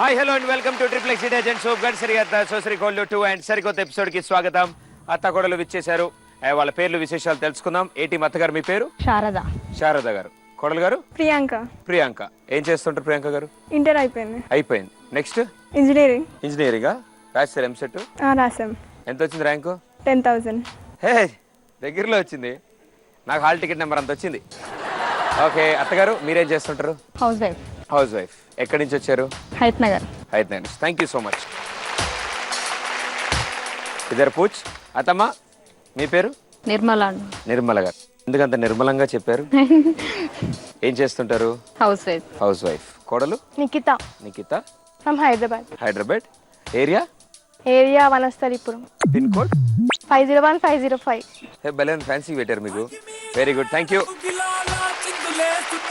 Hi hello and welcome to triple X agent soap గడ్ సరిగత్త సోసరి కోల్డ్ 2 అండ్ సరికొత్త ఎపిసోడ్ కి స్వాగతం. అత్త కోడలు విచ్చేశారు. వాళ్ళ పేర్లు విశేషాలు తెలుసుకుందాం. ఏటి అత్తగారు మీ పేరు? శారద గారు. కోడలు గారు? ప్రియాంక. ఏం చేస్తుంటారు ప్రియాంక గారు? ఇంటర్ అయిపోయింది. నెక్స్ట్ ఇంజనీరింగా? రాశారు ఎంసెట్? రాసాం. ఎంత వచ్చింది ర్యాంకు? 10,000. హే దగ్గరలో వచ్చింది. నాకు హాల్ టికెట్ నెంబర్ అంత వచ్చింది. ఓకే అత్తగారు మీరేం చేస్తుంటారు? House wife. ఎక్కడి నుంచి వచ్చారు? Hayath Nagar. Thank you so much. ఇద్దరు పూచ్. అత్తమ్మ మీ పేరు? నిర్మల గారు. ఎందుకంత నిర్మలంగా చెప్పారు? ఏం చేస్తుంటారు? House wife. కోడలు? Nikhita from Hyderabad. Area Vanasthalipuram. Pin code 501-505. భలే ఫ్యాన్సీ పెట్టారు మీకు. Very good, thank you.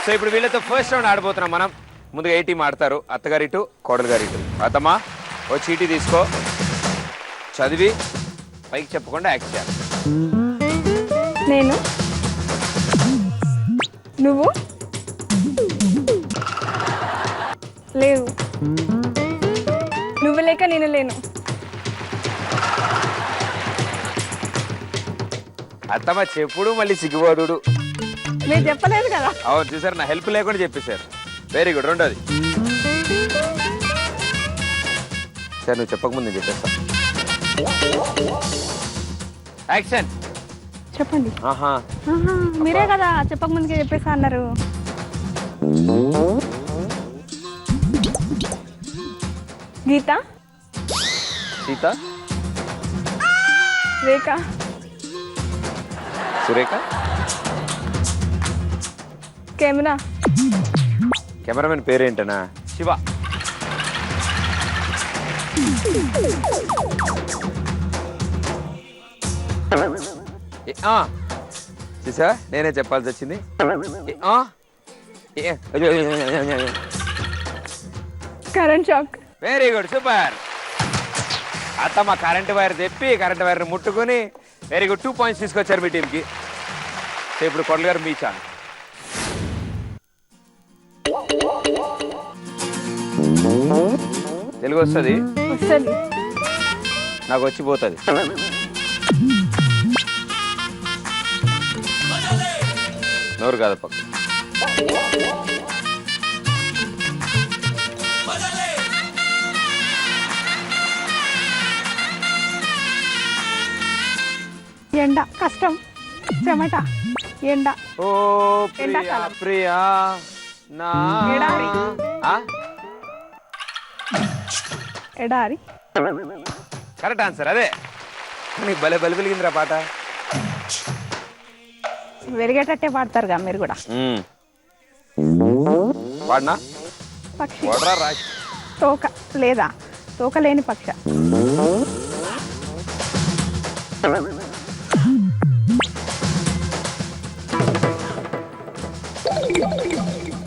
So ఇప్పుడు వీళ్ళతో ఫస్ట్ రౌండ్ ఆడబోతున్నాం మనం. ముందుగా ఏ టీం ఆడతారు? అత్తగారి ఇటు, కోడలు గారి ఇటు. అత్తమ్మా ఓ చీటీ తీసుకో, చదివి పైకి చెప్పకుండా యాక్ట్ చేయాలి. నేను, నువ్వు, లేవు, నువ్వు లేక నేను లేను. అత్తమ్మ చెప్పుడు మళ్ళీ సిగ్గుబోదుడు. మీరు చెప్పలేదు కదా. అవును చూసారు, నా హెల్ప్ లేకుండా చెప్పేశారు. Very good. రెండోది సార్ నువ్వు చెప్పకముందు నేను చెప్పేస్తా. యాక్షన్. చెప్పండి. మీరే కదా చెప్పక ముందుకే చెప్పేస్తా అన్నారు. గీత, సీత, రేఖ, సురేఖ, కెమెరామెన్ పేరేంటనా? శివ. చూసా నేనే చెప్పాల్సి వచ్చింది. Current shock. Very good, super. అత్తమ్మ కరెంట్ వైర్ తెప్పి కరెంట్ వైర్ ముట్టుకుని వెరీ గుడ్. 2 పాయింట్స్ తీసుకొచ్చారు మీ టీంకి. సో ఇప్పుడు కొడలు గారు మీ ఛాన్స్. తెలుగు వస్తుంది? నాకు వచ్చిపోతుంది. నోరు కాదు పక్క. ఎండ, కష్టం, చెమట, ఎండ. ఓ ప్రియా నా ఎడారి. Correct answer. అదే నీకు భలే బలి వెలిగిందిరా పాట. వెలిగేటట్టే పాడతారుగా మీరు కూడా. పాడినా పక్షి. రాసి తోక లేదా? తోక లేని పక్ష.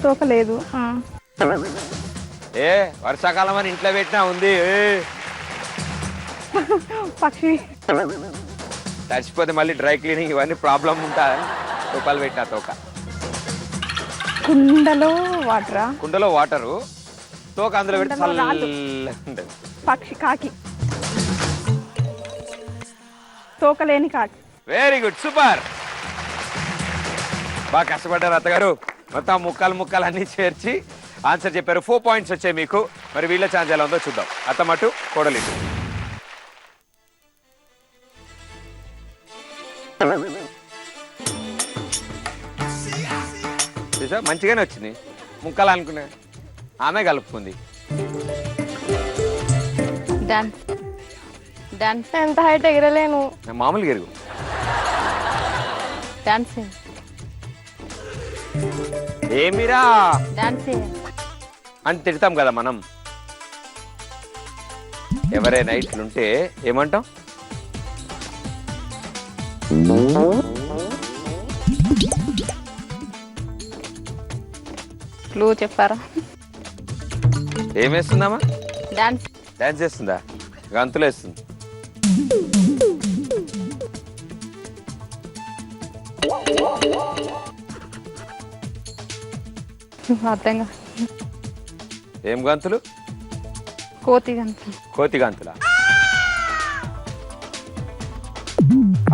తోక లేదు. ఏ వర్షాకాలం అని ఇంట్లో పెట్టినా ఉంది. పక్షి. తడిచిపోతే మళ్ళీ డ్రై క్లీనింగ్ ఇవన్నీ ప్రాబ్లం ఉంటాయి. తోకలు పెట్టినా తోక. కుండలో వాటరా? కుండలో వాటరు, తోక అందులో పెట్టి చల్లగా. పక్షి. కాకి. తోక లేని కాకి. Very good, super. బాగా కష్టపడ్డారు అత్తగారు. మొత్తం ముక్కలు అన్ని చేర్చి ఆన్సర్ చెప్పారు. 4 పాయింట్స్ వచ్చాయి మీకు. మరి వీళ్ళ ఛాన్స్ ఎలా ఉందో చూద్దాం. అత్తమటు కోడలి. చూసా మంచిగానే వచ్చింది. ముక్కలు అనుకునే ఆమె కలుపుకుంది. ఎంత హైట్ ఎగరలేను. మామూలుగా ఎరుగు. ఏమిరా అని తిడతాం కదా మనం. ఎవరైనా ఇట్లుంటే ఏమంటాం? క్లూ చెప్పారా? ఏమేస్తుందామా? డాన్స్ చేస్తుందా? గంతులు వేస్తుంది. అర్థంగా. ఏం గంతులు? కోతి గంతులు. కోతి గంతుల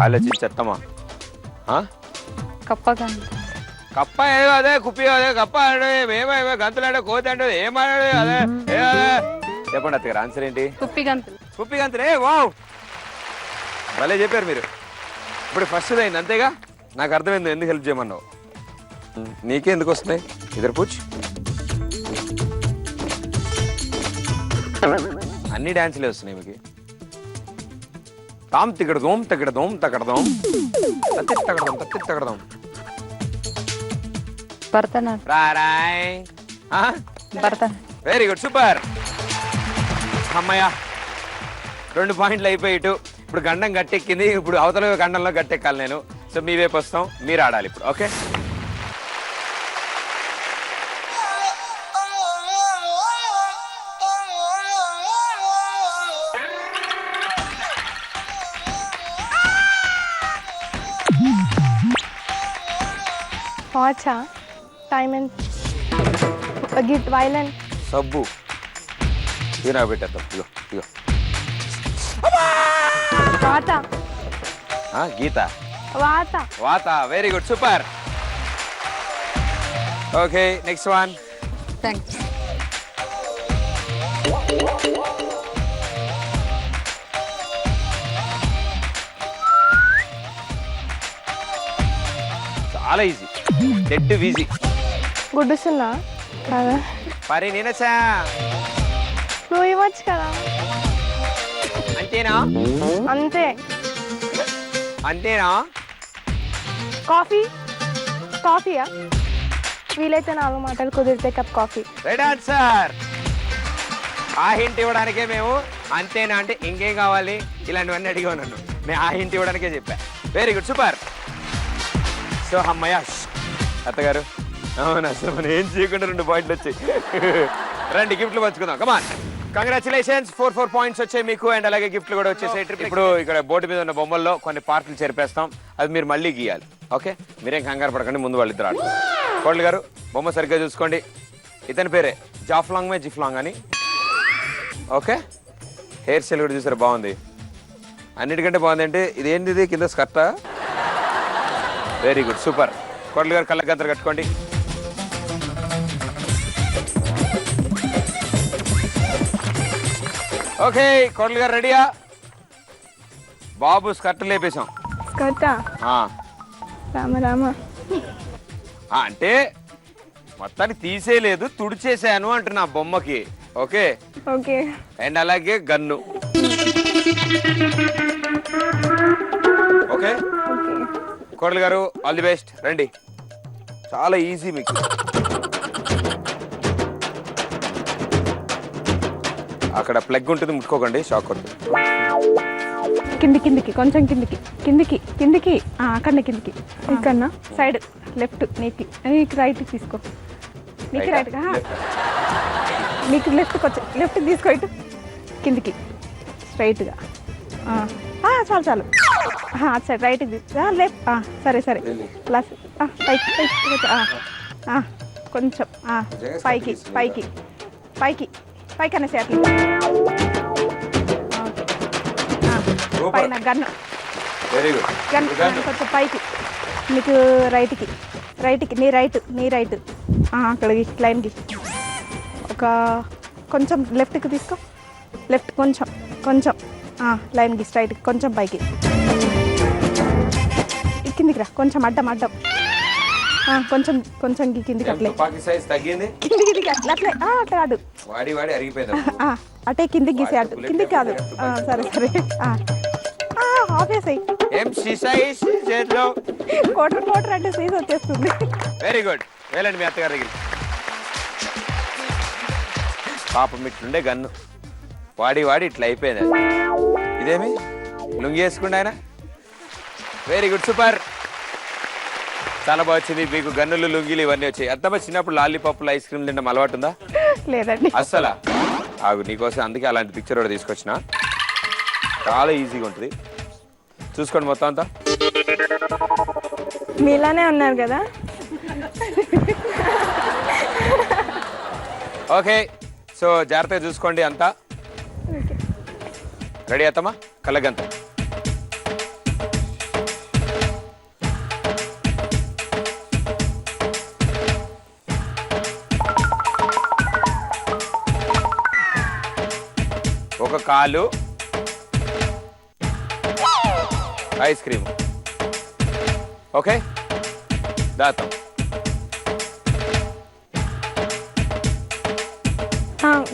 ఆలోచించత్తమా? కప్ప గంతులు. కప్ప ఏదో అదే, కుప్పి అదే, కప్ప అంటే ఏమో గంతులు అంటే కోతి అంటే ఏమన్నాడు అదే చెప్పండి అత్తగారు ఆన్సర్ ఏంటి? కుప్పి గంతులు. కుప్పి గంతులే. వావ్, భలే చెప్పారు మీరు. ఇప్పుడు ఫస్ట్ అయింది అంతేగా, నాకు అర్థమైంది ఎందుకు హెల్ప్ చేయమన్నావు. నీకే ఎందుకు వస్తున్నాయి? ఇద్దరు పూచ్. అన్ని డాన్సులే వస్తున్నాయి మీకు. తాం తిగడదోం తగడదోం తగడదోం తత్తి తగడదాం తత్తి తగడదాం. భరతనాట్యం. రాయ్ భరతనాట్యం. Very good, super. అమ్మయ్య 2 పాయింట్లు అయిపోయి ఇటు. ఇప్పుడు గండం గట్టెక్కింది, ఇప్పుడు అవతల గండంలో గట్టెక్కాలి నేను. సో మీ వైపు వస్తాం, మీరు ఆడాలి ఇప్పుడు. Okay, Acha, time and git violent. సబ్బు తీరా పెట్టేద్దాం. ఇగో ఇగో Vata, గీత. vata. వాత, very good, super. Okay, next one. Thanks. చాలా ఈజీ, డెడ్ ఈజీ. గుడ్డు సున్నా కదా, పరి నినసా నువ్వు ఇవ్వచ్చు కదా. అంతేనా? అంతే. అంతేనా? కాఫీ, కాఫీయా? వీలైతే 4 మాటలు, కుదిరితే కప్ కాఫీ. Right answer. ఆ హింట్ ఇవ్వడానికే మేము అంతేనా అంటే ఇంకేం కావాలి ఇలాంటివన్నీ అడిగా నన్ను. నేను ఆ హింట్ ఇవ్వడానికే చెప్పా. Very good, super. సో అమ్మయ్య అత్తగారు, అవును అసలు మనం ఏం చేయకుండా 2 పాయింట్లు వచ్చాయి. రండి గిఫ్ట్లు పంచుకుందాం. కమాన్, కంగ్రాచులేషన్స్. 4 పాయింట్స్ వచ్చాయి మీకు, అండ్ అలాగే గిఫ్ట్లు కూడా వచ్చేసాయి. ఇప్పుడు ఇక్కడ బోర్డు మీద ఉన్న బొమ్మల్లో కొన్ని పార్ట్లు చేర్పేస్తాం, అది మీరు మళ్ళీ గీయాలి. ఓకే, మీరేం కంగారు పడకండి, ముందు వాళ్ళిద్దరు ఆడుతారు. కోడలు గారు బొమ్మ సరిగ్గా చూసుకోండి. ఇతని పేరే జాఫ్లాంగ్ మే జిఫ్లాంగ్ అని. ఓకే, హెయిర్ స్టైల్ కూడా చూసారు, బాగుంది. అన్నిటికంటే బాగుంది అంటే ఇదేంటి, ఇది కింద స్కర్టా? Very good, super. కోడలు గారు కళ్ళ గంతలు కట్టుకోండి. ఓకే, కోడలు గారు రెడీయా? బాబు స్కర్ట్ లేపేశాం. కట్టా రామ రామ. అంటే మొత్తానికి తీసేయలేదు, తుడిచేసాను అంటున్నా బొమ్మకి. Okay okay. అండ్ అలాగే గన్ను. ఓకే కోడలు గారు, ఆల్ ది బెస్ట్. రండి, చాలా ఈజీ మీకు. అక్కడ ప్లగ్ ఉంటుంది, ముట్టుకోకండి, షాక్ కొడుతుంది. కిందికి కొంచెం కిందికి అక్కడనే కిందికి. ఇక్కడ సైడ్ లెఫ్ట్, నీకు రైట్ తీసుకో. నీకు రైట్, నీకు లెఫ్ట్ కొంచెం లెఫ్ట్ తీసుకో. ఇటు కిందికి స్ట్రైట్గా. చాలు అటు సైడ్ రైట్కి లెఫ్ట్. సరే ప్లస్ పైకి కొంచెం పైకి అనేసి అట్లా. పైన గన్ను. Very good. గన్ను కొంచెం పైకి, నీకు రైట్కి నీ రైట్ అక్కడికి లైన్కి. ఒక కొంచెం లెఫ్ట్కి తీసుకో. లెఫ్ట్ కొంచెం లైన్కి స్ట్రైట్కి, కొంచెం పైకి. కిందికి రా, కొంచెం అడ్డం కొంచెం కిందికి అట్లే. కిందికి అట్లా అట్లా కాదు, అటే కిందికి గీసే. అటు కిందికి కాదు. సరే ఆపేసాయి. కోటర్ అంటే సీజ్ వచ్చేస్తుంది. వెరీ గుడ్, వెళ్ళండి మీ అత్తగారి దగ్గర. పాపం ఇట్లుండే గన్ను వాడి ఇట్లా అయిపోయింది. ఇదేమి లుంగి వేసుకుంటే ఆయన. వెరీ గుడ్, సూపర్, చాలా బాగా వచ్చింది. మీకు గన్నులు, లుంగిలు ఇవన్నీ వచ్చాయి. అత్తమ్మ చిన్నప్పుడు లాలీపాప్లు, ఐస్ క్రీమ్ తినడం అలవాటు ఉందా? లేదండి అస్సలా. ఆగు, నీకోసం అందుకే అలాంటి పిక్చర్ కూడా తీసుకొచ్చిన. చాలా ఈజీగా ఉంటుంది, చూసుకోండి మొత్తం అంతా. మీలానే ఉన్నారు కదా. ఓకే, సో జాగ్రత్తగా చూసుకోండి అంతా. రెడీ అత్తమ్మా కళ్ళగంత ఒక కాలు ఐస్ క్రీమ్ ఓకే దాతం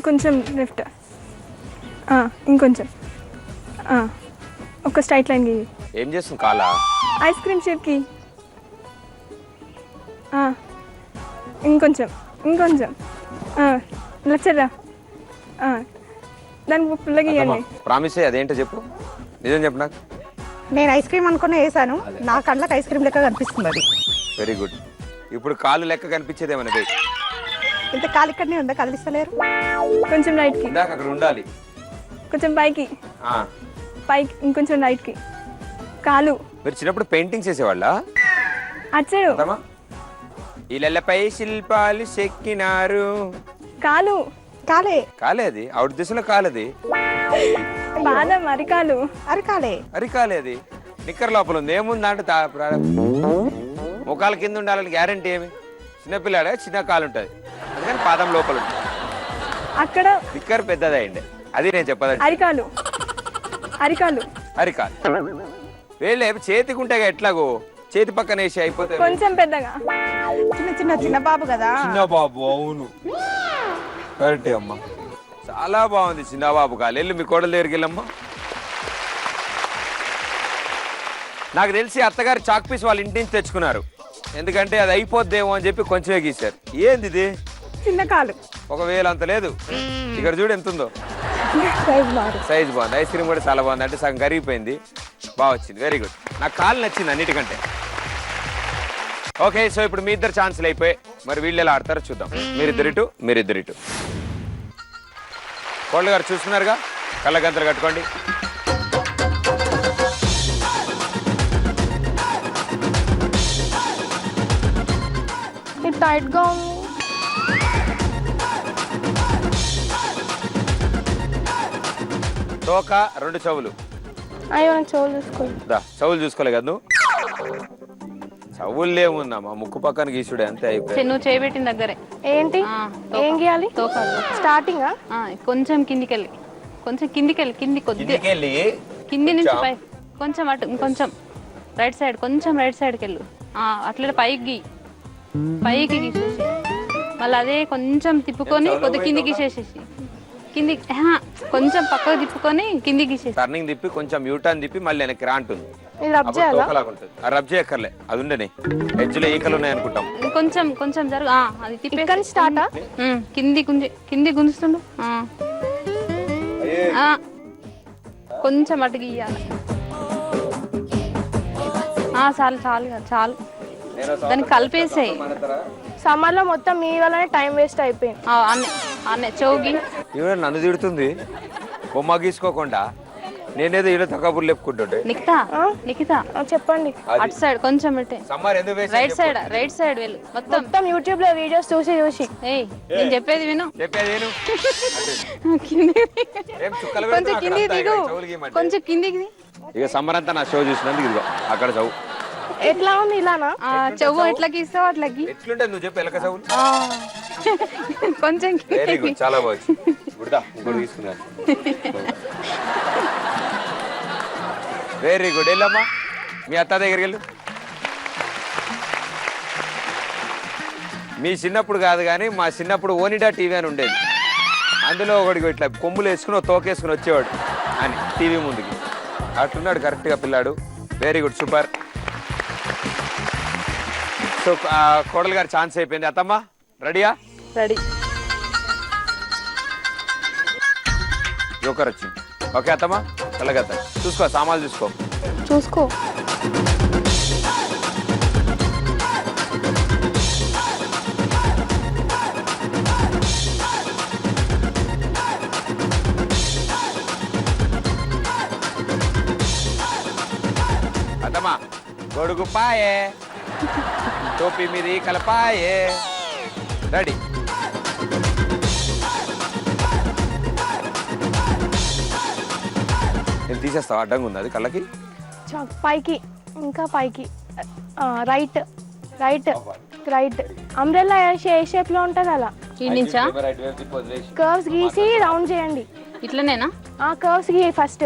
కొంచెం లెఫ్ట్ ఇంకొంచెం ఒక స్ట్రైట్ లైన్ గీయి ఏం చేస్తుంది కాలా ఐస్ క్రీమ్ షేప్కి ఇంకొంచెం ఇంకొంచెం లెఫ్ట్ సైడ్ రా దానికి పుల్లగా ఇవ్వండి ప్రామిస్ అదేంటో చెప్పు నిజం చెప్పు నాకు నేను ఐస్ క్రీమ్ అనుకుని వేసాను నా కళ్ళకి ఐస్ క్రీమ్ లెక్క కనిపిస్తుంది అది వెరీ గుడ్ ఇప్పుడు కాలు లెక్క కనిపించేది ఏమన్నా ఇంత కాలు ఇక్కడనే ఉందా కదిలిస్తలేరు కొంచెం రైట్కి ఇందాక అక్కడ ఉండాలి కొంచెం పైకి పైకి ఇంకొంచెం రైట్కి కాలు మీరు చిన్నప్పుడు పెయింటింగ్స్ వేసేవాళ్ళ అచ్చాడు ఇళ్ళపై శిల్పాలు చెక్కినారు కాలు కాలే కాలే అది అవుట్ దిశలో కాలది బాదం అరికాలు అరకాలే అరి కాలే అది నిక్కర్ లోపల ఉంది ఏముంది అంటే ముఖాల కింద ఉండాలని గ్యారంటీ ఏమి చిన్నపిల్లాడే చిన్న కాలు ఉంటుంది అందుకని పాదం లోపల ఉంటుంది అక్కడ నిక్కర్ పెద్దది అయింది అది నేను చెప్పదండి అరికాలు అరికాలు అరికాలు వీళ్ళే చేతికి ఉంటాయి ఎట్లాగో చేతి పక్కన వేసి అయిపోతే కొంచెం పెద్దగా చిన్న చిన్న చిన్న బాబు కదా చిన్న బాబు అవును కరెక్టే అమ్మా చాలా బాగుంది చిన్న బాబు కాలు వెళ్ళి మీ కోడల దగ్గరికి వెళ్ళమ్మా నాకు తెలిసి అత్తగారు చాక్ పీస్ వాళ్ళ ఇంటి నుంచి తెచ్చుకున్నారు ఎందుకంటే అది అయిపోద్దేమో అని చెప్పి కొంచెమే గీశారు ఏంది ఇది చిన్న కాలు ఒకవేళ అంత లేదు ఇక్కడ చూడు ఎంత ఉందో సైజ్ బారు సైజ్ బాగుంది ఐస్ క్రీమ్ కూడా చాలా బాగుంది అంటే సగం కరిగిపోయింది బాగా వచ్చింది వెరీ గుడ్ నాకు కాలు నచ్చింది అన్నిటికంటే ఓకే సో ఇప్పుడు మీ ఇద్దరు ఛాన్సులు అయిపోయి మరి వీళ్ళు ఎలా ఆడతారో చూద్దాం మీరిద్దరిటు కోళ్ళ గారు చూసుకున్నారుగా కళ్ళగంతలు కట్టుకోండి ఇది టైట్గా ఉంది తోక రెండు చెవులు అయ్యో నాకు చెవులు చూసుకోండి చెవులు చూసుకోలే కదా నువ్వు చెవులు ఏముందమ్మా ముక్కు పక్కన గీసుడే అంతే అయిపోయింది నువ్వు చేయబెట్టిన దగ్గరే ఏంటి ఏం గీయాలి తోకాలు స్టార్టింగ్ కొంచెం కిందికెళ్ళి కింది కొద్దిగా ఇంటికెళ్ళి కింది నుంచి పై కొంచెం అటు కొంచెం రైట్ సైడ్కి వెళ్ళు అట్లా పైకి గీసేసి మళ్ళీ అదే కొంచెం తిప్పుకొని కొద్ది కిందికి గీసేసేసి కొంచెం పక్కకు తిప్పుకొని కిందికి గీసేసి టర్నింగ్ తిప్పి కొంచెం యూటర్న్ తిప్పి మళ్ళీ వెనక్కి రా అంటుంది ఇది రబ్ అప్పుడు చేయాలా తోకలాగా ఉంటుంది ఆ రబ్ చేయక్కర్లే అది ఉండని ఎడ్జ్లో ఈకలు ఉన్నాయి అనుకుంటాం కొంచెం జరుగు అది తిప్పి ఇక్కడ స్టార్టా కింది గుంజుతుండు కొంచెం అటు గీయాలి చాలు దాన్ని కలిపేసాయి సమ్మర్లో మొత్తం మీ వల్లనే టైం వేస్ట్ అయిపోయింది అన్నే చౌగి ఇవే నన్ను తిడుతుంది బొమ్మ గీసుకోకుండా నేనేదో ఇలా తక్కువ లేపుకుంటుంటే నిఖిత చెప్పండి అటు సైడ్ కొంచెం ఇటే సమ్మర్ ఎందుకు వేసి రైట్ సైడ్ వెళ్ళు మొత్తం యూట్యూబ్ లో వీడియోస్ చూసి ఏయ్ నేను చెప్పేది విను చెప్పేది నేను ఏం చుక్కలు కొంచెం పెడుతున్నావు కిందికి అక్కడ దిగు అంతా చెవులు గీయమంటే. కొంచెం కిందికి దిగు. ఇక సమ్మర్ అంతా నా షో చూసినందుకు ఇదిగో అక్కడ చదువు ఎట్లా ఉంది ఇలానా చెవు ఎట్లా గీస్తావు అట్లా గీ ఎట్లుంటే నువ్వు చెప్పు ఎలక చదువు కొంచెం వెరీ గుడ్ చాలా బాగుంది గుడ్దా ఇంకోటి తీసుకున్నాను వెరీ గుడ్ వెళ్ళమ్మా మీ అత్త దగ్గరికి వెళ్ళు మీ చిన్నప్పుడు కాదు కానీ మా చిన్నప్పుడు ఓనిడా టీవీ అని ఉండేది అందులో ఒకటి ఇట్లా కొమ్ములు వేసుకుని తోకేసుకుని వచ్చేవాడు అని టీవీ ముందుకి అట్టున్నాడు కరెక్ట్గా పిల్లాడు వెరీ గుడ్ సూపర్ సో కోడలు గారు ఛాన్స్ అయిపోయింది అత్తమ్మ రెడీయా రెడీ జోకర్ వచ్చింది ఓకే అత్తమ్మ చల్లగత్త చూసుకో సామాన్లు చూసుకో అత్తమ్మ గొడుగు పాయే టోపీ మీది కలపాయే రెడీ నేను తీసేస్తావా? అడ్డంగా ఉంది అది కళ్ళకి. పైకి ఇంకా పైకి రైట్ రైట్ రైట్ అంబ్రెల్లా ఏ షేప్ లో ఉంటుంది అలా ఈ నుంచా కర్వ్స్ గీసి రౌండ్ చేయండి. ఇట్లనేనా? కర్వ్స్ గీ ఫస్ట్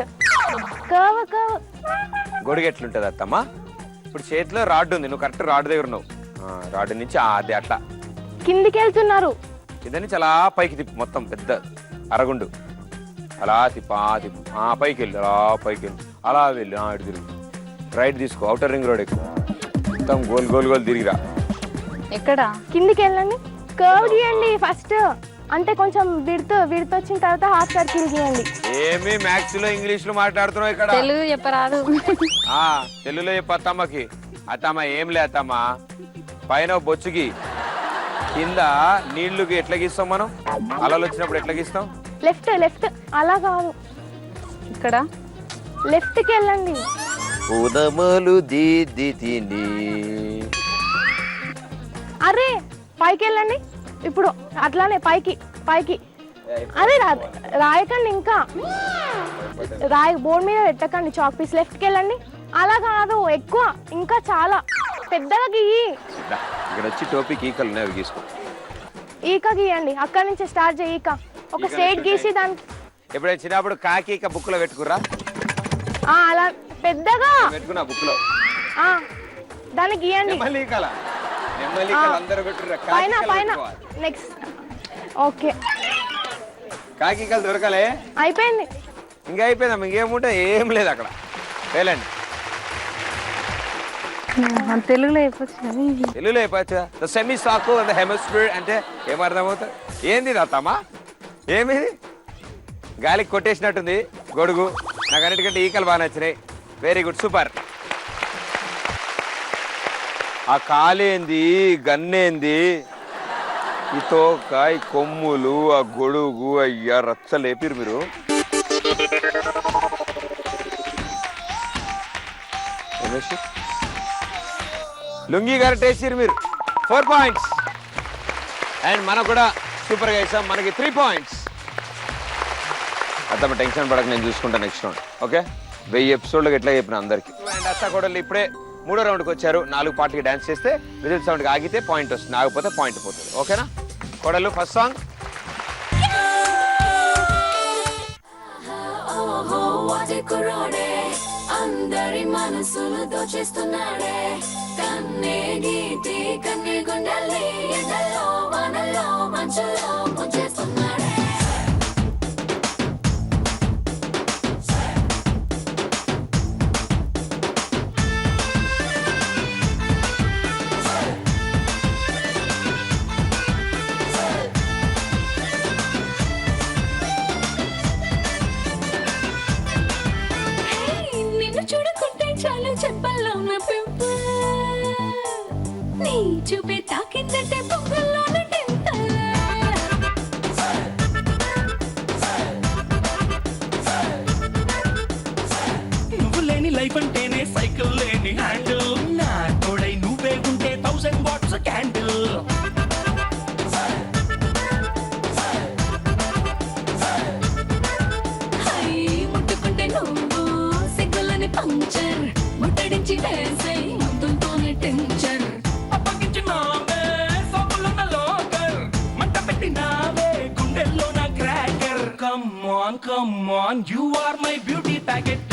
కర్వ్ కర్వ్. గొడుగు ఎట్లుంటుంది అత్తమ్మ? ఇప్పుడు చేతిలో రాడ్ ఉంది, నువ్వు కరెక్ట్ రాడ్ దగ్గర ఉన్నావు. రాడ్ నుంచి అది అట్లా కిందికి వెళ్తున్నారు. కింద నుంచి అలా పైకి తిప్పు, మొత్తం పెద్ద అరగుండు అలా తిప్పు. పైకి వెళ్ళు, అలా పైకి వెళ్ళు, అలా వెళ్ళు. ఇటు తిరుగు, రైట్ తీసుకో, అవుటర్ రింగ్ రోడ్ ఎక్కువ, మొత్తం గోల్ గోల్ గోల్ తిరిగిరా. ఎక్కడ? కిందికి వెళ్ళండి, కర్వ్ గీయండి ఫస్ట్. అంటే కొంచెం విడత వచ్చిన తర్వాత హాఫ్ సర్కిల్ గీయండి. ఏమి మ్యాథ్స్ లో ఇంగ్లీష్ లో మాట్లాడుతున్నావు ఇక్కడ? తెలుగు చెప్పరాదు. తెలుగులో చెప్పు అత్తమ్మకి. అత్తమ్మ ఏం లే అత్తమ్మ, పైన బొచ్చుకి కింద నీళ్లుకి ఎట్లా గీస్తాం మనం? అలలు వచ్చినప్పుడు ఎట్లా గీస్తాం? లెఫ్ట్ లెఫ్ట్ అలా కాదు, ఇక్కడ లెఫ్ట్ కి వెళ్ళండి. ఉదమలు దిద్ది తిని. అరే పైకి వెళ్ళండి ఇప్పుడు, అట్లానే పైకి పైకి. అరే రాయకండి, ఇంకా బోర్డు మీద పెట్టకండి చాక్ పీస్. లెఫ్ట్కి వెళ్ళండి. అలా కాదు, ఎక్కువ, ఇంకా చాలా పెద్దగా గీయి. ఇక్కడ వచ్చి టోపీకి ఈకలు ఉన్నాయి, అవి గీసుకో. ఈక గీయండి, అక్కడి నుంచి స్టార్ట్ చేయి. ఈక ఒక స్ట్రైట్ గీసి దానికి. ఎప్పుడు చిన్నప్పుడు కాకి ఈక బుక్ లో పెట్టుకురా? అలా పెద్దగా పెట్టుకున్నా బుక్ లో. దానికి గీయండి పైన పైన. నెక్స్ట్ ఓకే, కాకికలు దొరకలే, అయిపోయింది. ఇంకా అయిపోయిందమ్మా, ఇంకేముంటే ఏం లేదు అక్కడ. వెళ్ళండి, తెలుగులో అయిపోతుంది. తెలుగులో అయిపోవచ్చు. ద సెమీ సాకు అండ్ ద హెమిస్ఫియర్ అంటే ఏం అర్థమవుతుంది? ఏంది అత్తమ్మా? ఏమిది? గాలికి కొట్టేసినట్టుంది గొడుగు. నాకు అన్నిటికంటే ఈకలు బాగా నచ్చినాయి. Very good, super. ఆ కాలేంది, గన్నేంది, ఈ తోక, ఈ కొమ్ములు, ఆ గొడుగు, అయ్యా రచ్చలేపిరు మీరు. లుంగి గారు టేసిరు మీరు. 4 పాయింట్స్. అండ్ మనకు కూడా సూపర్గా వేసాం, మనకి 3 పాయింట్స్. అత్తమ్మ టెన్షన్ పడక, నేను చూసుకుంటాను నెక్స్ట్ రౌండ్. ఓకే, 1000 ఎపిసోడ్లకు ఎట్లా చెప్పిన అందరికి. అండ్ అత్త కూడా ఇప్పుడే 3వ రౌండ్కి వచ్చారు. 4 పాటలకి డాన్స్ చేస్తే విజిల్ సౌండ్కి ఆగితే పాయింట్ వస్తుంది, ఆగిపోతే పాయింట్ పోతుంది. ఓకేనా కోడలు? First song. అందరి మనసులు దోచేస్తున్నాడే, కన్నే గీతి కన్నే గుండెల్ని ఎండలో వానల్లో మంచులో ముంచేస్తున్నాడే. చూడుకుంటే చాలు చెప్పల్లో నా పెంప, నీ చూపే తాకిందంటే పొంగల్లో టెంత. నువ్వు లేని లైఫ్ అంటేనే సైకిల్ లేని హ్యాండిల్, నా తోడై నువ్వే ఉంటే 1000 వాట్స్ క్యాండిల్. ముట్టుకుంటే నువ్వు సిగ్గులని పంచర్, ముట్టడించి వేసే మందులతోనే టెన్షన్. అప్పగించినావే సబ్బులున్న లోకర్, మంట పెట్టినావే గుండెల్లో నా cracker. Come on you are my beauty packet.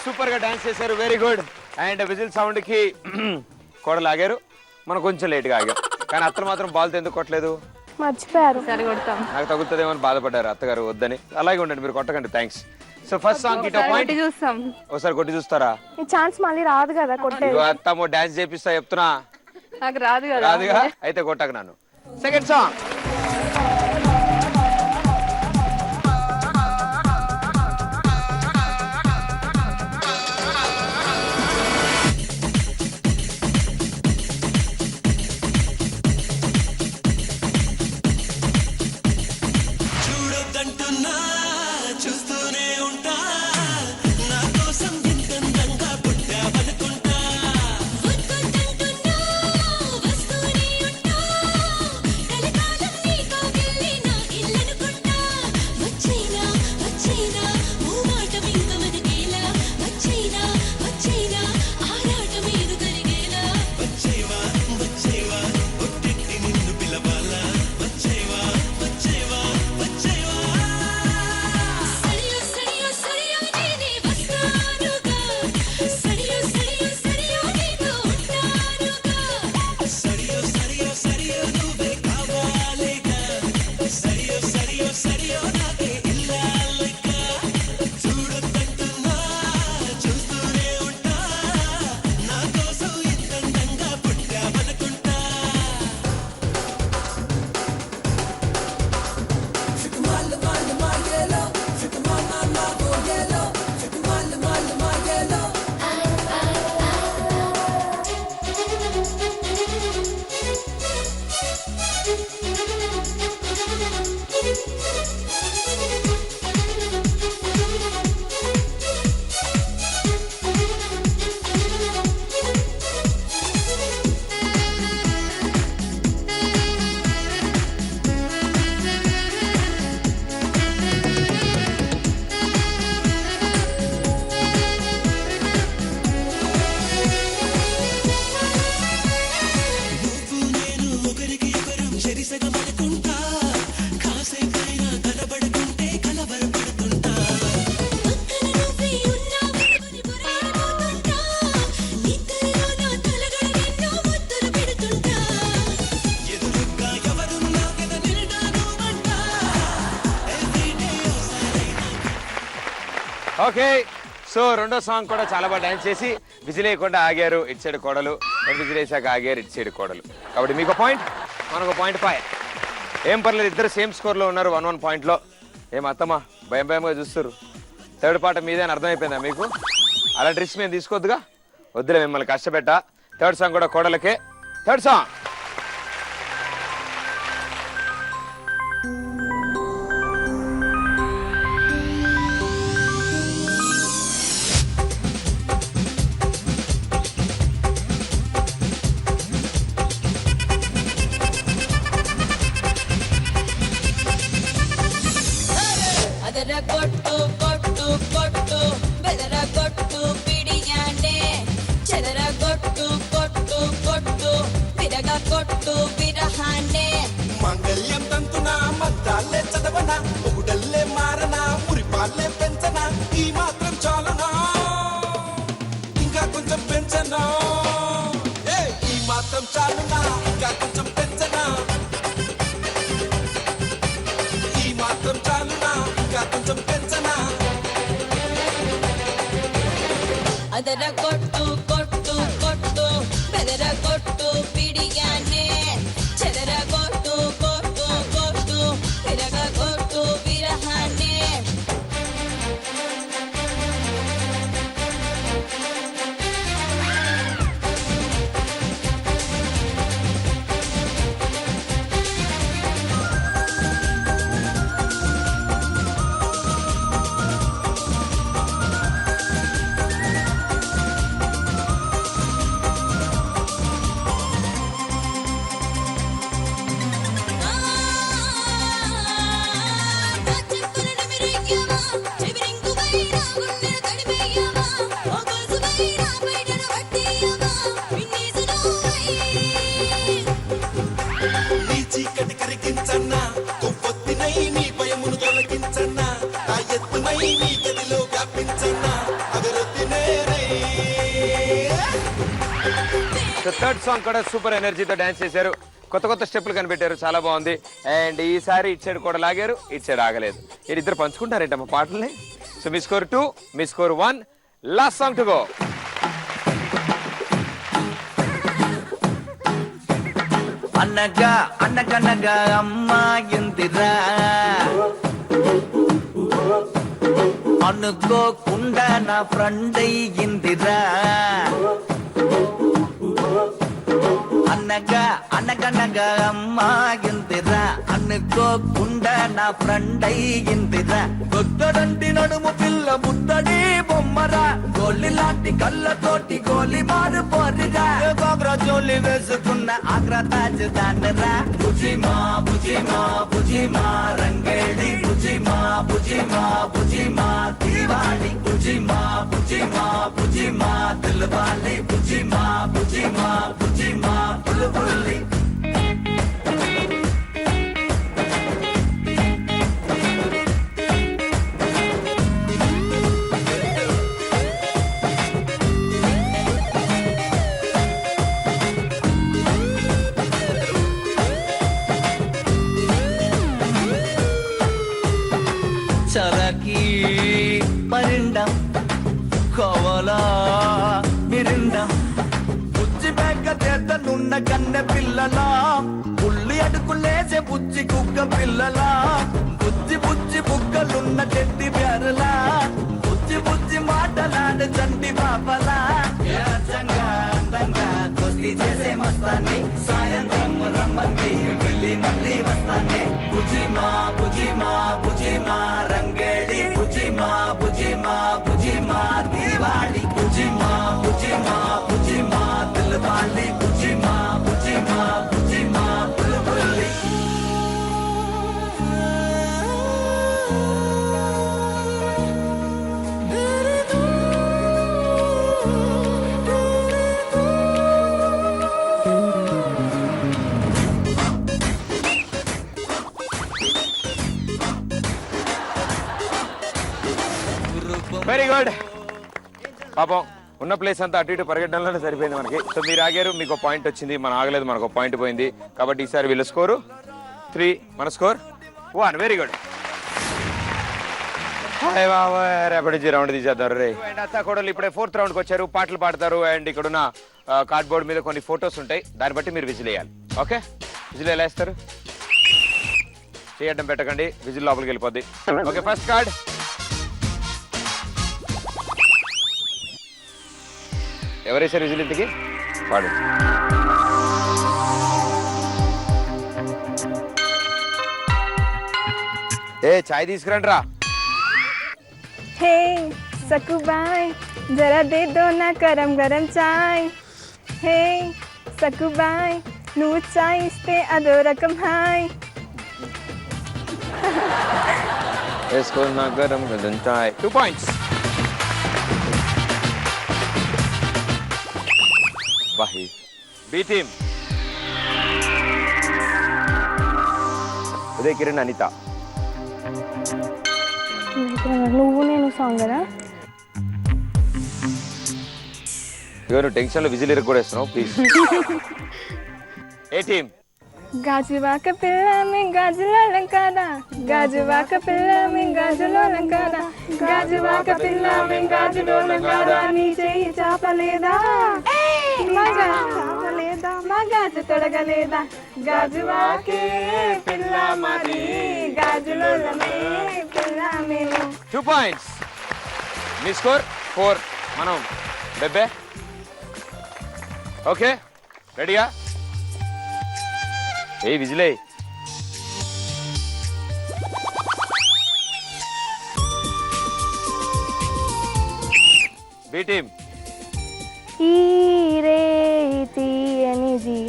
Super గా డాన్స్ చేశారు, very good. And whistle sound కి కోడలు ఆగారు, మనం కొంచెం లేట్ గా ఆగాం. కానీ అత్తలు మాత్రం బాల్తో ఎందుకు కొట్టలేదు? మర్చిపోయారు. సరే కొడతాం. నాకు తగులుతుందేమో అని బాధపడ్డారు అత్తగారు, వద్దని. అలాగే ఉండండి, మీరు కొట్టకండి. థ్యాంక్స్. సో ఫస్ట్ సాంగ్ కి పాయింట్ చూస్తాం. ఒకసారి కొట్టి చూస్తారా? ఈ ఛాన్స్ మళ్ళీ రాదు కదా కొట్టేది. అత్తమ్మో డాన్స్ చేపిస్తా చెప్తున్నా. నాకు రాదు కదా. రాదుగా, అయితే కొట్టక. 2nd song. ఓకే, సో రెండో సాంగ్ కూడా చాలా బాగా డాన్స్ చేసి విజిల్ వేయకుండా ఆగారు ఇటు సైడ్ కోడలు, విజిల్ వేసాక ఆగారు ఇటు సైడ్ కోడలు. కాబట్టి మీకు పాయింట్, మనకు పాయింట్ 5. ఏం పర్లేదు, ఇద్దరు సేమ్ స్కోర్లో ఉన్నారు 1-1 పాయింట్లో. ఏం అత్తమ్మా భయం భయంగా చూస్తారు? థర్డ్ పార్ట్ మీదే అని అర్థమైపోయిందా మీకు? అలాంటి రిస్క్ మేము తీసుకోవద్దుగా, వద్దులే మిమ్మల్ని కష్టపెట్టా. థర్డ్ సాంగ్ కూడా కోడలకే. థర్డ్ సాంగ్ ಅದರ ಕೊಟ್ಟು ಕೊಟ್ಟು ಕೊಟ್ಟು ಬೆದರ ಕೊಟ್ಟು ಬಿಡಿಯಾನೆ ಚದರ ಕೊಟ್ಟು ಕೊಟ್ಟು ಕೊಟ್ಟು ಬಿರಗ ಕೊಟ್ಟು ಬಿರಹಾನೆ మాంగళ్యం తంతున మద్దాలే చదవన మొగుడల్లే మారన మురిపాలే పెంచన ఈ మాత్రం చాలునా ఇంకా కొంచెం పెంచనా ఈ మాత్రం చాలునా ఇంకా కొంచెం పెంచనా ఈ మాత్రం చాలునా ఇంకా కొంచెం పెంచనా ಅದರ ಕೊಟ್ಟು ಕೊಟ್ಟು ಕೊಟ್ಟು ಬೆದರ ಕೊಟ್ಟು ಬಿಡಿಯಾನೆ ಚದರ ಕೊಟ್ಟು ಕೊಟ್ಟು ಕೊಟ್ಟು ಬಿರಗ ಕೊಟ್ಟು ಬಿರಹಾನೆ నీ చీకటి కరిగించన్నా కొవ్వొత్తినై నీ భయమును తొలగించన్నా ఆ ఎత్తునై నీ గదిలో వ్యాపించన్నా అగరొత్తినే రే. థర్డ్ సాంగ్ కూడా సూపర్ ఎనర్జీతో డాన్స్ చేశారు, కొత్త కొత్త స్టెప్పులు కనిపెట్టారు, చాలా బాగుంది. అండ్ ఈసారి ఇటు సైడ్ కూడా లాగారు, ఇటు సైడ్ ఆగలేదు. ఇద్దరు పంచుకుంటారేంటమ్మా పాటల్ని. సో మీ score 2, me score 1. Last song to go. అనగా అనగనగా అమ్మాయిందిరా, అనుకోకుండా నా ఫ్రెండ్ అయ్యిందిరా. అనగా అనగనగా అమ్మాయిందిరా, అనుకోకుండా నా ఫ్రెండ్ అయ్యిందిరా. కొత్తడంటి నడుము పిల్ల ముద్దడి బొమ్మరా, గోలి లాంటి కళ్ళతోటి గోలి మారు పోరిగా. గోగ్రా జోలి వేసుకున్న ఆగ్రా తాజ్ దానరా. బుజిమా బుజిమా బుజిమా రంగేడి, బుజిమా బుజిమా బుజిమా దివాడి, బుజిమా బుజిమా బుజిమా దిల్వాలి, బుజిమా బుజిమా బుజిమా బుల్బుల్లి. చరకి పరిండం కోవలా మిరిండం, బుజ్జి మేక చేతనున్న కన్నె పిల్లలా, ఉల్లి అడుగులేసే బుజ్జి కుక్క పిల్లలా, బుజ్జి బుజ్జి బుగ్గలున్న చెట్టి బేరలా, బుజ్జి బుజ్జి మాటలాడే చంటి పాపలా. అందంగా అందంగా కొద్ది చేసే మస్తాన్ని, సాయంత్రం రమ్మంది వెళ్ళి మళ్ళీ వస్తాన్ని. బుజిమా బుజిమా బుజిమా రంగేడి, బుజిమా బుజిమా బుజిమా దివాడి, బుజిమా బుజిమా బుజిమా దిల్వాలి, బుజిమా బుజిమా బుజిమా బుల్బుల్లి. Very good. పాపం ఉన్న ప్లేస్ అంతా అటు ఇటు పరిగెట్టడంలోనే సరిపోయింది మనకి. సో మీరు ఆగారు, మీకు పాయింట్ వచ్చింది, మనం ఆగలేదు, మనకు పాయింట్ పోయింది. కాబట్టి ఈసారి వీళ్ళ స్కోరు 3, మన స్కోర్ 1. Very good. హాయ్ బాబా, రేపటి నుంచి రౌండ్ తీసేద్దాం రే. అండ్ అత్త కోడలు ఇప్పుడే 4th రౌండ్కి వచ్చారు. పాటలు పాడతారు. అండ్ ఇక్కడున్న కార్డ్బోర్డ్ మీద కొన్ని ఫొటోస్ ఉంటాయి. దాన్ని బట్టి మీరు విజిల్ వేయాలి. ఓకే, విజిల్ ఎలా వేస్తారు? చేయడం పెట్టకండి, విజిల్ లోపలికి వెళ్ళిపోద్ది. Okay, first card. ఎవరేసారు విజిల్ ఇంటికి? పాడు. ఏ చాయ్ తీసుకురండి రా. हे सकुबाई जरा दे दो ना गरम गरम चाय हे सकुबाई నువ్వు చాయ్ ఇస్తే అదో రకం హాయ్ వేసుకున్న గరం గరం చాయ్. 2 points. బాహి బి టీమ్. ఉదయ్ కిరణ్ అనిత. నువ్వు నేను సాంగ్ కదా ఇవన్నీ టెన్షన్ లో విజిల్ కూడా వేస్తున్నావు ప్లీజ్. A team? గాజువాక పిల్ల మీ గాజులో లంకాదా గాజువాక పిల్ల మీ గాజులో లంకాదా గాజువాక పిల్ల మీ గాజులో లంకాదా నీ చెయ్యి చాపలేదా మా గాజు చాపలేదా మా గాజు తొడగలేదా గాజువాకే పిల్ల మరి గాజులో పిల్ల మేము. 2 points. మీ స్కోర్ 4. మనం బెబ్బే. ఓకే, రెడీగా? ఏ విజిలే. B team. ఈ రేయి తీయనిది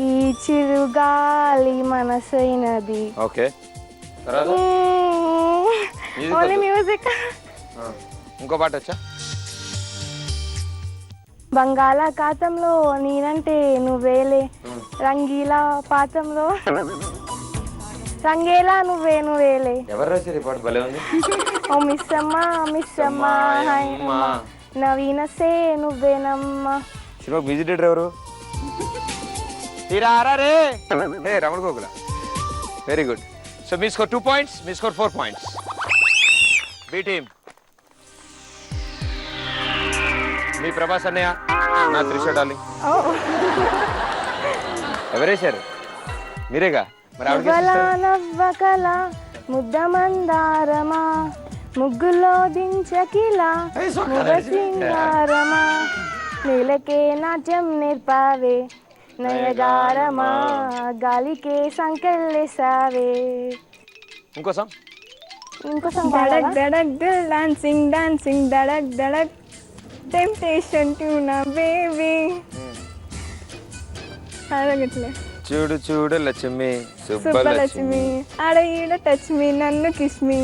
ఈ చిరుగాలి మనసైనది. ఓకే, తర్వాత ఓన్లీ మ్యూజిక్. ఇంకో పాట వచ్చా? బంగాళాఖాతంలో నేనంటే నువ్వేలే రంగీలా పాతంలో రంగేలా నువ్వేలే. ఎవరు రాశారు ఈ పాట? భలే ఉంది. ఓ మిస్సమ్మ హాయ్ అమ్మ నవీన సే నువ్వేనమ్మా. సినిమాకి విజిటర్ ఎవరు? తీరారా రే. ఏ Ramana Gokula. Very good. So మీ స్కోర్ 2 points, మీ స్కోర్ 4 points. B team. మీ ప్రభాస్ అన్నయ్య, నా త్రిష డార్లింగ్. ఎవరేశారు? మీరేగా మరి. నవ్వకల ముద్ద మందారమా ముగ్గులో దించకిలా ముగ సింగారమా నీలకే నాట్యం నేర్పావే నయగారమా గాలికే సంకెళ్ళేసావే. ఇంకోసం దడక్ దడక్ దిల్ డాన్సింగ్ డాన్సింగ్ దడక్ దడక్ టెంప్టేషన్ టు నా బేబీ. అడగట్లే. చూడు చూడు లక్ష్మి సుబ్బలక్ష్మి ఆడ ఈడ టచ్ మీ నన్ను కిస్ మీ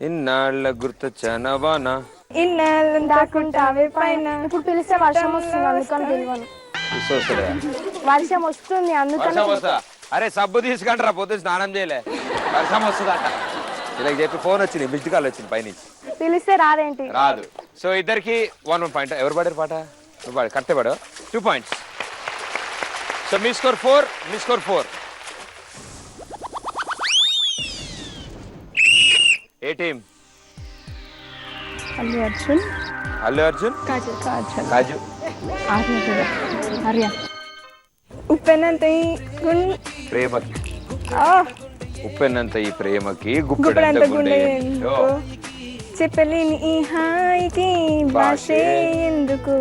ఇన్నాళ్ళ గుర్తొచ్చానవానా ఇన్నాళ్ళు దాక్కుంటావే పైన. ఇప్పుడు పిలిస్తే వర్షం వస్తుంది అందుకని పిలవను. వర్షం వస్తుంది అందుకని. వర్షం వస్తా? అరే సబ్బు తీసుకుంటారా, రా పొద్దు స్నానం చేయలే. వర్షం వస్తుందట ఇలా చెప్పి ఫోన్ వచ్చింది, మిస్డ్ కాల్ వచ్చింది పైనుంచి. పిలిస్తే రాదేంటి? రాదు. సో ఇద్దరికి 1 point. ఎవరు పాడారు పాట? నువ్వు పాడు. కరెక్టే పాడు. 2 points. సో మీ score 4, me score 4. A team? Allu Arjun Allu Arjun కాజు ఆర్య ఉప్పెనంత ప్రేమకి ఉప్పెనంత ఈ ప్రేమకి గుప్పెడంత గుప్పెడంత గుండె గుండె చెప్పలేని ఈ హాయికి భాషే ఎందుకు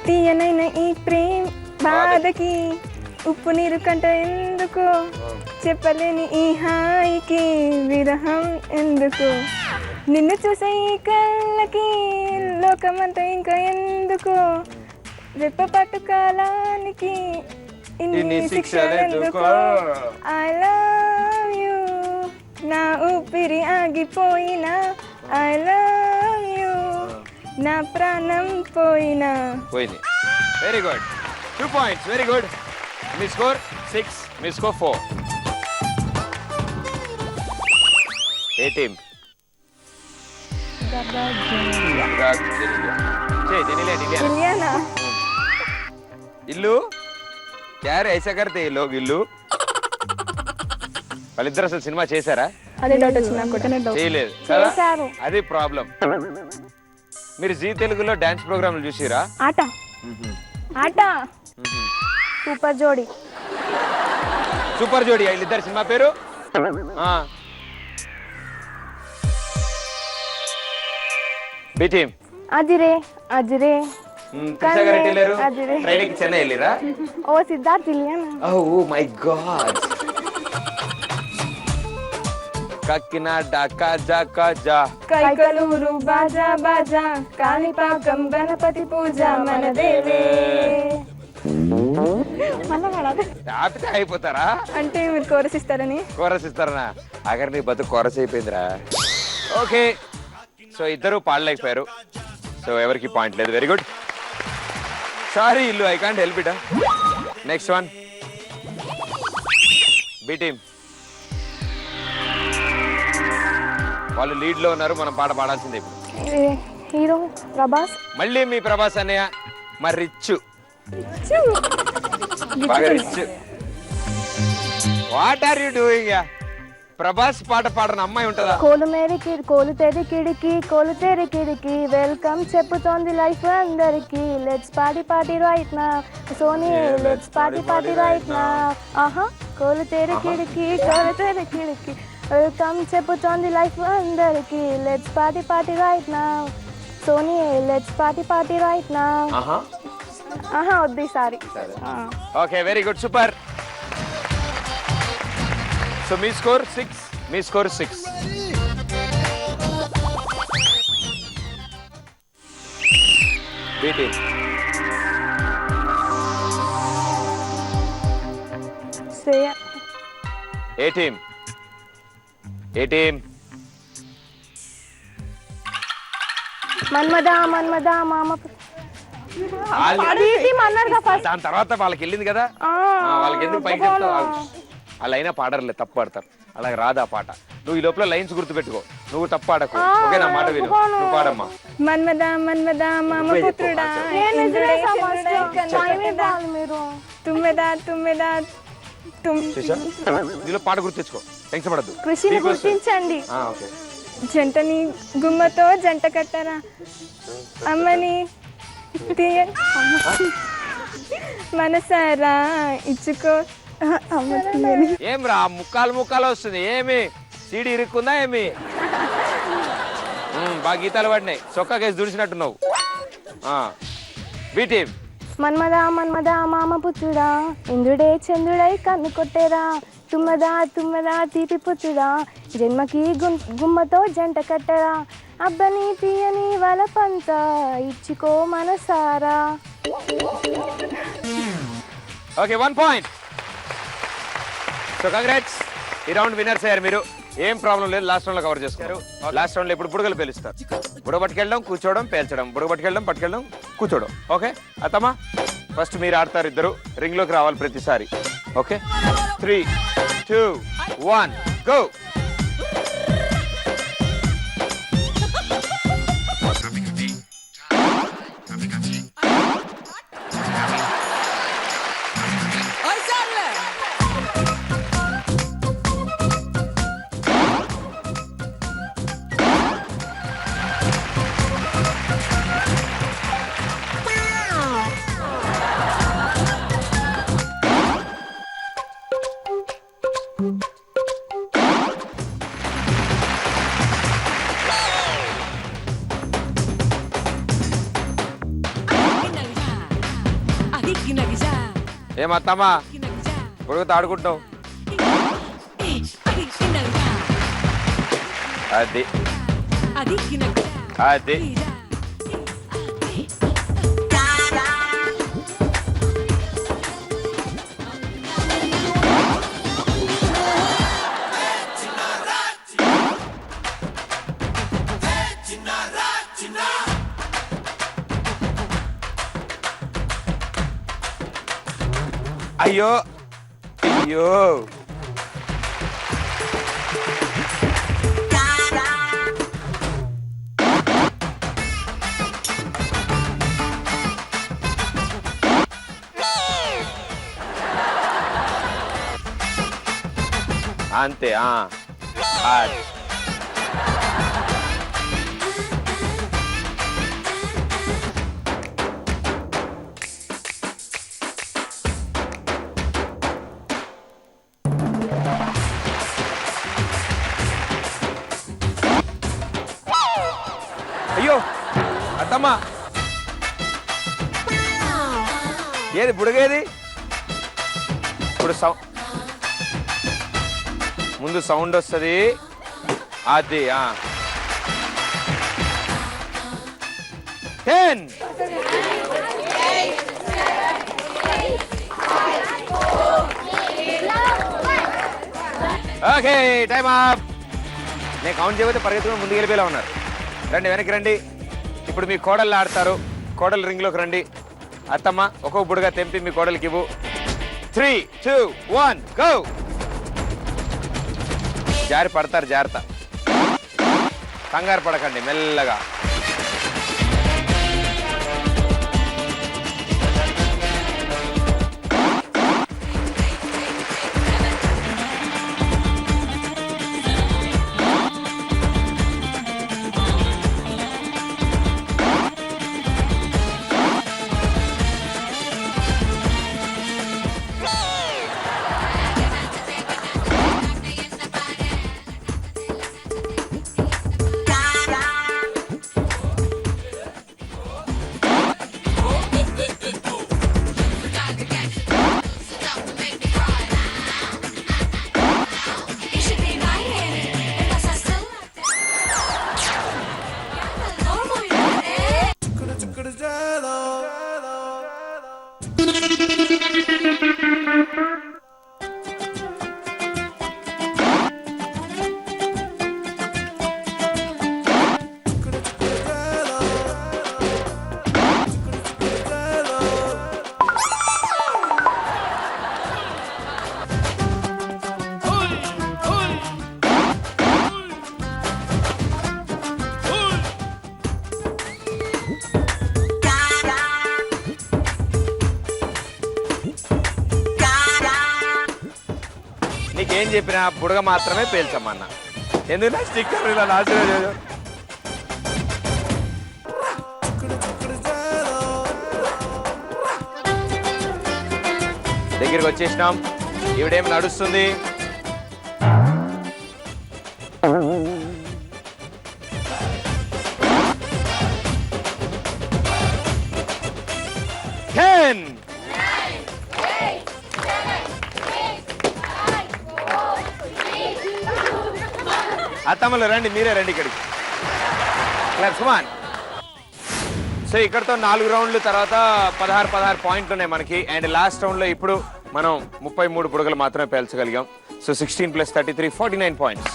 తీయనైన ఈ ప్రేమ బాధకి ఉప్పు నీరు కంట ఎందుకు చెప్పలేని ఈ హాయికి విరహం ఎందుకు నిన్ను చూసే ఈ కళ్ళకి లోకమంతా ఇంకా ఎందుకు రెప్ప పట్టు కాలానికి ఇన్ని శిక్షలు ఎందుకు ఐ లవ్ యూ నా ఊపిరి ఆగిపోయినా ఐ లవ్ యూ నా ప్రాణం పోయినా. పోయింది. Very good. 2 points. Very good. మీ స్కోర్ 6, మీ స్కోర్ 4. A team? ఇలియానా ఇల్లు క్యార్ ఐసా కర్తే లోగ్ ఇల్లు. వాళ్ళిద్దరు అసలు సినిమా చేశారా? అదే డౌట్ వచ్చింది నాకు కూడా. చేయలేదు కదా చేశారు. అది ప్రాబ్లం. మీరు జీ తెలుగులో డాన్స్ ప్రోగ్రాంలు చూసిరా? ఆట ఆట సూపర్ జోడి. సూపర్ జోడి వీళ్ళిద్దరు సినిమా పేరు బి టీమ్. అదిరే అదిరే అదిరే. ట్రైన్కి చెన్నై వెళ్ళిరా? ఓ సిద్ధార్థ్ ఇలియన్. Oh my God. కక్కిన డకా జకా జా కైకలూరు బాజా బాజా కాణిపాకం గణపతి పూజ మన దేవే. మళ్ళా పాడాలి ఆపితే అయిపోతారా? అంటే మీరు కోరస్ ఇస్తారని. కోరస్ ఇస్తారనా? అగర్ నీ బతుకు కోరస్ అయిపోయిందిరా. ఓకే, సో ఇద్దరు పాడలేకపోయారు, సో ఎవరికి పాయింట్ లేదు. Very good. సారీ ఇల్లు, I can't help it. Next one B team. వాళ్ళు లీడ్ లో ఉన్నారు, మనం పాట పాడాల్సిందే ఇప్పుడు. హీరో ప్రభాస్. మళ్ళీ మీ ప్రభాస్ అన్నయ్య మరి రిచ్, బాగా rich. What are you doing? Prabhas పాట పాడని అమ్మాయి ఉంటుందా? కోలు మేరీ కోలు తెరి కిడికి కోలు తెరి కిడికి వెల్కమ్ చెప్పుతోంది లైఫ్ అందరికి. లెట్స్ పార్టీ పార్టీ రైట్ నా సోనీ, లెట్స్ పార్టీ పార్టీ రైట్ నా. ఆహా కోలు తెరి కిడికి కోలు తెరి కిడికి వెల్కమ్ చెప్పుతోంది లైఫ్ అందరికి. లెట్స్ పార్టీ పార్టీ రైట్ నా సోనీ, లెట్స్ పార్టీ పార్టీ రైట్ నా. ఆహా వద్దు ఈసారి. Okay, very good, super. So మీ స్కోర్ 6, మీ score 6. B team. Shreya. A team? A team? Manmadha Manmadha మామ. అది టీం అన్నారుగా ఫస్ట్. దాని తర్వాత వాళ్ళకి వెళ్ళింది కదా, వాళ్ళకి ఎందుకు పైకి చెప్తావు? అలా అయినా పాడర్లే, తప్పు పాడతారు. అలాగే రాదా పాట. నువ్వు ఈ లోపల లైన్స్ గుర్తుపెట్టుకో, నువ్వు తప్పు పాడకు. ఓకే, నా మాట విను, నువ్వు పాడమ్మా. మన్మద మన్మద మామ పుత్రుడా తుమ్మెదా తుమ్మెదా నీలో పాట గుర్తు తెచ్చుకో, టెన్షన్ పడద్దు. కృషిని గుర్తించండి. ఓకే. జంటని గుమ్మతో జంట కట్టరా అమ్మని తీయ మనసారా ఇచ్చుకో. ఏం రా ముక్కాలు వస్తుంది, ఏమి సీడీ ఇరుక్కుందా ఏమి? బాగా గీతాలు పడినాయి, చొక్కా కేసు దుడిచినట్టున్నావు. B team. మన్మద మన్మద మామ పుత్రుడా ఇంద్రుడే చంద్రుడై కన్ను కొట్టేరా. తుమ్మదా తుమ్మదా తీపి పుత్రుడా జన్మకి గుమ్మతో జంట కట్టరా. అబ్బని తీయని వలపంత ఇచ్చుకో మనసారా. Okay, 1 point. సో కంగ్రాట్స్, ఈ రౌండ్ విన్నర్స్ అయ్యారు మీరు. ఏం ప్రాబ్లం లేదు, లాస్ట్ రౌండ్ లో కవర్ చేస్తారు. లాస్ట్ రౌండ్ లో ఇప్పుడు బుడగలు పేలుస్తారు. బుడగ పట్టుకెళ్ళడం, కూర్చోవడం, పేల్చడం, బుడగ పట్టుకెళ్ళడం, పట్టుకెళ్ళడం, కూర్చోవడం. ఓకే అత్తమ్మా, ఫస్ట్ మీరు ఆడతారు, ఇద్దరు రింగ్ లోకి రావాలి ప్రతిసారి. Okay, 3, 2, 1 go. ఏమత్తమ్మా బుడగతో ఆడుకుంటావు? అది అది అయ్యో అయ్యో. అంతే. అయ్యో అత్తమ్మ, ఏది బుడగేది? ఇప్పుడు ముందు సౌండ్ వస్తుంది, అది 10. Okay, time up. నేను కౌంట్ చేయబోతే పరిగెత్తుకుని ముందుకు వెళ్ళిపోయేలా ఉన్నారు. రండి, వెనక్కి రండి. ఇప్పుడు మీ కోడళ్ళు ఆడతారు. కోడలు రింగ్లోకి రండి. అత్తమ్మ ఒక్కొక్క బుడుగా తెంపి మీ కోడలికి ఇవ్వు. 3, 2, 1 గో. జారి పడతారు, జాగ్రత్త, కంగారు పడకండి, మెల్లగా. నీకేం చెప్పినా బుడగ మాత్రమే పేల్చమన్నా. ఎందుకు స్టిక్కర్ ఇలా నాశనం? దగ్గరికి వచ్చేసినాం. ఈవిడేం నడుస్తుంది. అత్తమ్మలు రండి, మీరే రండి ఇక్కడికి. సుమాన్. సో ఇక్కడతో 4 రౌండ్లు తర్వాత 16 పాయింట్లు ఉన్నాయి మనకి. అండ్ లాస్ట్ రౌండ్లో ఇప్పుడు మనం 33 బుడగలు మాత్రమే పేల్చగలిగాం. So 16 + 33 49 points.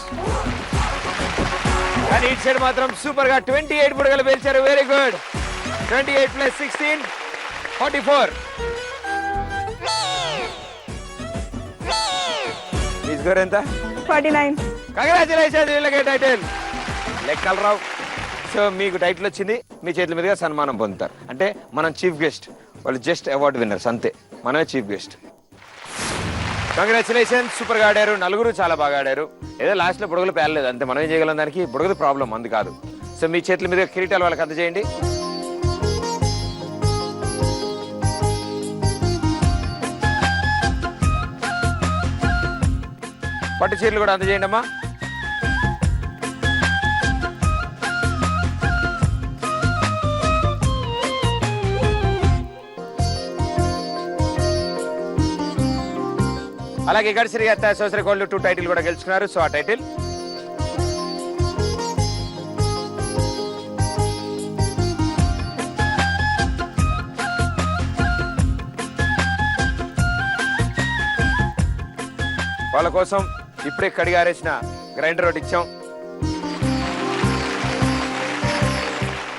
కానీ ఇటు సైడ్ మాత్రం సూపర్ గా 28 బుడగలు పేల్చారు. Very good. 28 + 16 44. మీ స్కోర్ ఎంత? 49. కంగ్రాచులేషన్స్, వీళ్ళకే టైటిల్. లెక్కలు రావు. సో మీకు టైటిల్ వచ్చింది, మీ చేతుల మీదుగా సన్మానం పొందుతారు. అంటే మనం చీఫ్ గెస్ట్, వాళ్ళు జస్ట్ అవార్డు విన్నర్స్ అంతే, మనమే చీఫ్ గెస్ట్. కంగ్రాచులేషన్స్, సూపర్గా ఆడారు. నలుగురు చాలా బాగా ఆడారు. ఏదో లాస్ట్లో బుడగలు పేలలేదు అంతే. మనం ఏం చేయగలం దానికి? బుడగదు ప్రాబ్లం, అందు కాదు. సో మీ చేతుల మీద కిరీటాలు వాళ్ళకి అందజేయండి. పట్టు చీరలు కూడా అందజేయండి అమ్మా. అలాగే గడిసిరి అత్త సోసరి కోళ్ళు 2 టైటిల్ కూడా గెలుచుకున్నారు. సో ఆ టైటిల్ వాళ్ళ కోసం ఇప్పుడే కడిగారేసిన గ్రైండర్ ఒకటి ఇచ్చాం.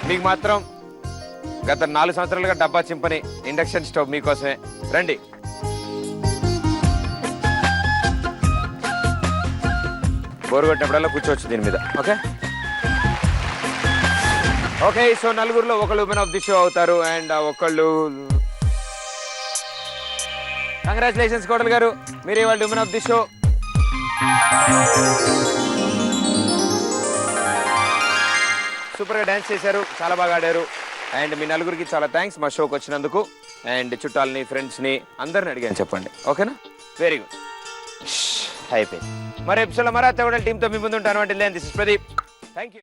మీకు మాత్రం గత 4 సంవత్సరాలుగా డబ్బా చింపని ఇండక్షన్ స్టవ్ మీకోసమే. రండి. బోరు కొట్టినప్పుడల్లా కూర్చోవచ్చు దీని మీద. Okay okay. సో నలుగురులో ఒకళ్ళు ఉమెన్ ఆఫ్ ది షో అవుతారు. అండ్ ఒకళ్ళు కంగ్రాచులేషన్స్ కోడలు గారు, మీరే వాళ్ళు ఉమెన్ ఆఫ్ ది షో. సూపర్గా డ్యాన్స్ చేశారు, చాలా బాగా ఆడారు. అండ్ మీ నలుగురికి చాలా థ్యాంక్స్ మా షోకి వచ్చినందుకు. అండ్ చుట్టాలని, ఫ్రెండ్స్ని అందరిని అడిగాను చెప్పండి, ఓకేనా? వెరీ గుడ్, అయిపోయింది. మరి ఎపిసోడ్లో మరి అత్త కూడా టీంతో మీ ముందు ఉంటాను అంటే this is Pradeep. Thank you.